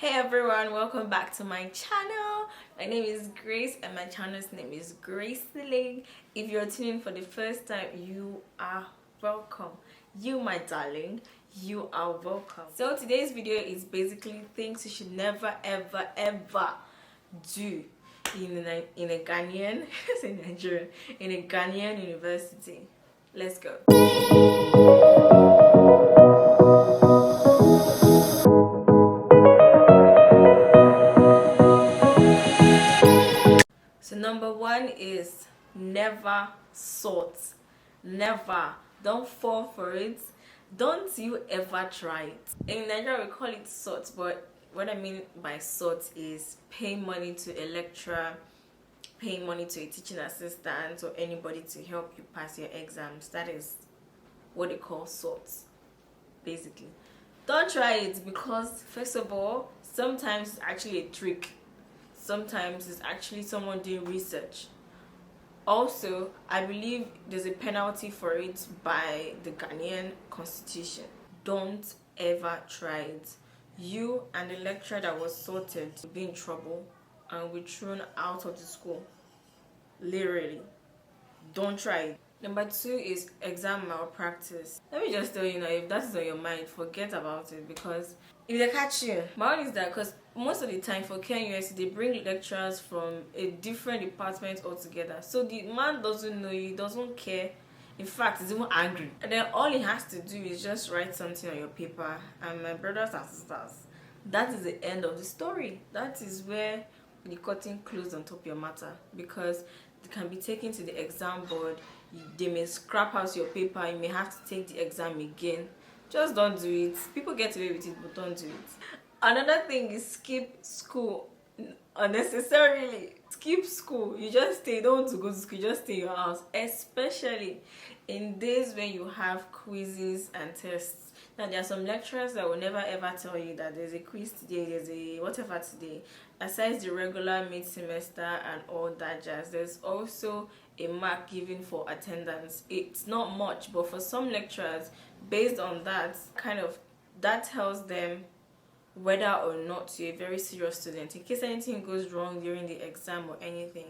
Hey everyone, welcome back to my channel. My name is Grace and my channel's name is Grace Ling. If you're tuning for the first time, you are welcome. You, my darling, you are welcome. So today's video is basically things you should never ever do in a Ghanaian in Nigeria, in a Ghanaian university. Let's go. So number one is never sort. Never. Don't fall for it. Don't you ever try it. In Nigeria we call it sort, but what I mean by sort is paying money to a lecturer, paying money to a teaching assistant or anybody to help you pass your exams. That is what they call sorts, basically. Don't try it because first of all, sometimes it's actually a trick. Sometimes it's actually someone doing research. Also, I believe there's a penalty for it by the Ghanaian constitution. Don't ever try it. You and the lecturer that was sorted will be in trouble and will be thrown out of the school. Literally. Don't try it. Number two is exam malpractice. Let me just tell you, if that is on your mind, forget about it, because if they catch you, my own is that because most of the time for KNUS they bring lecturers from a different department altogether, so the man doesn't know you, doesn't care. In fact, he's even angry, and then all he has to do is just write something on your paper. And my brothers and sisters, that is the end of the story. That is where the curtain closed on top of your matter, because it can be taken to the exam board. They may scrap out your paper. You may have to take the exam again. Just don't do it. People get away with it, but don't do it. Another thing is skip school unnecessarily. Skip school. You just stay. You don't want to go to school. You just stay in your house, especially in days when you have quizzes and tests. Now there are some lecturers that will never ever tell you that there's a quiz today, there's a whatever today. Aside the regular mid-semester and all that jazz, there's also a mark given for attendance. It's not much, but for some lecturers, based on that, that tells them whether or not you're a very serious student. In case anything goes wrong during the exam or anything,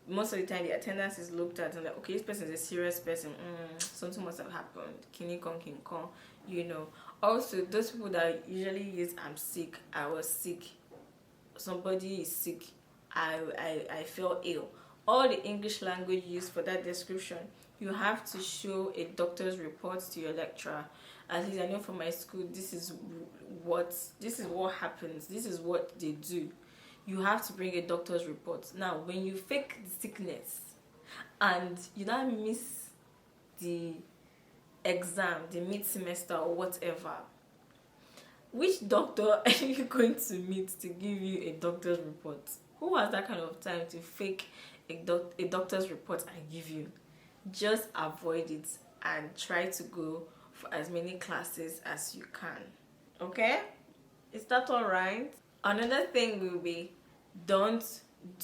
most of the time the attendance is looked at and like, okay, this person is a serious person. Something must have happened. Can come, Also, those people that usually use "I'm sick," "I was sick," somebody is sick, I feel ill. All the English language used for that description, you have to show a doctor's report to your lecturer. At least I know from my school, this is what happens. This is what they do. You have to bring a doctor's report. Now, when you fake the sickness and you don't miss the exam, the mid-semester or whatever, which doctor are you going to meet to give you a doctor's report? Who has that kind of time to fake a doctor's report and give you? Just avoid it and try to go for as many classes as you can. Okay? Is that alright? Another thing will be, don't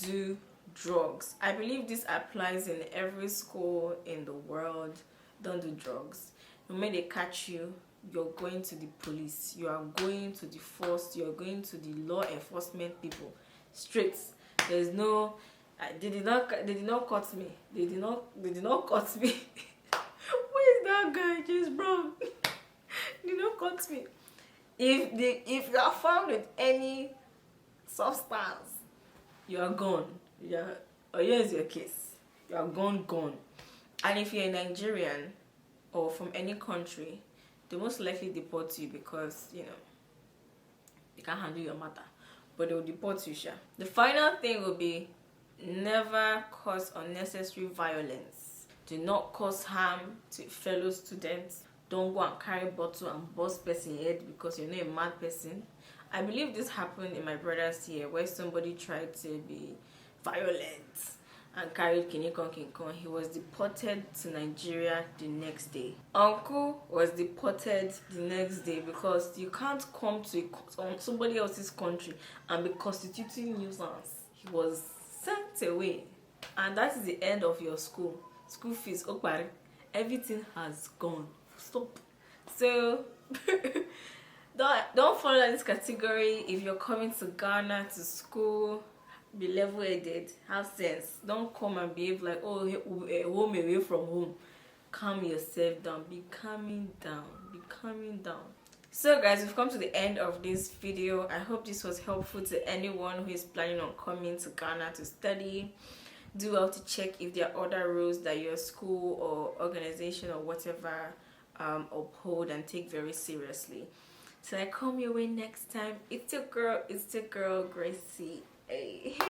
do drugs. I believe this applies in every school in the world. Don't do drugs. The moment they catch you, you're going to the police, you are going to the force, you're going to the law enforcement people straight. There's no they did not cut me. They did not cut me. Where is that guy? Just bro. They did not cut me. If you are found with any substance, you are gone. Here's your case. You are gone. And if you're a Nigerian or from any country, they most likely deport you because you can't handle your matter, but they will deport you. The final thing will be, never cause unnecessary violence. Do not cause harm to fellow students. Don't go and carry bottle and bust person's head because you're not a mad person. I believe this happened in my brother's year where somebody tried to be violent and carried King Kong. He was deported to Nigeria the next day. Uncle was deported the next day because you can't come to somebody else's country and be constituting nuisance. He was sent away, and that is the end of your school fees. Everything has gone. Stop. So Don't fall in this category. If you're coming to Ghana to school, be level-headed, have sense. Don't come and behave like, oh, home away from home. Calm yourself down. Be calming down. Be calming down. So guys, we've come to the end of this video. I hope this was helpful to anyone who is planning on coming to Ghana to study. Do well to check if there are other rules that your school or organization or whatever uphold and take very seriously. So I come your way next time. It's your girl, Gracie. Hey.